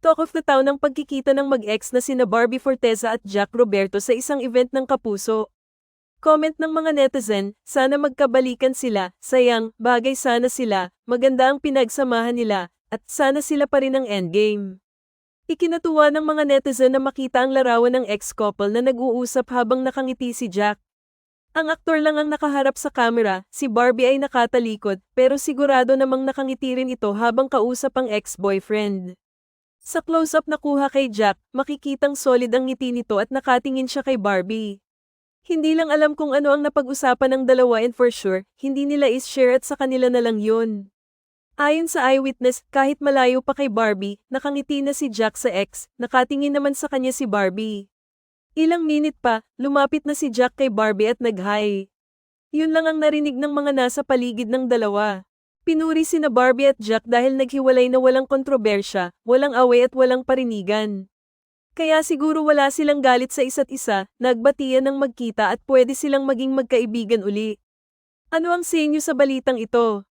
Talk of the town ang pagkikita ng mag-ex na sina Barbie Forteza at Jack Roberto sa isang event ng Kapuso. Comment ng mga netizen, sana magkabalikan sila, sayang, bagay sana sila, maganda ang pinagsamahan nila, at sana sila pa rin ang endgame. Ikinatuwa ng mga netizen na makita ang larawan ng ex-couple na nag-uusap habang nakangiti si Jack. Ang aktor lang ang nakaharap sa camera, si Barbie ay nakatalikod, pero sigurado namang nakangiti rin ito habang kausap ang ex-boyfriend. Sa close-up na kuha kay Jack, makikitang solid ang ngiti nito at nakatingin siya kay Barbie. Hindi lang alam kung ano ang napag-usapan ng dalawa and for sure, hindi nila is-share at sa kanila na lang yun. Ayon sa eyewitness, kahit malayo pa kay Barbie, nakangiti na si Jack sa ex, nakatingin naman sa kanya si Barbie. Ilang minute pa, lumapit na si Jack kay Barbie at nag-hi. Yun lang ang narinig ng mga nasa paligid ng dalawa. Pinuri sina Barbie at Jack dahil naghiwalay na walang kontrobersya, walang away at walang parinigan. Kaya siguro wala silang galit sa isa't isa, nagbatian ng magkita at pwede silang maging magkaibigan uli. Ano ang sa inyo sa balitang ito?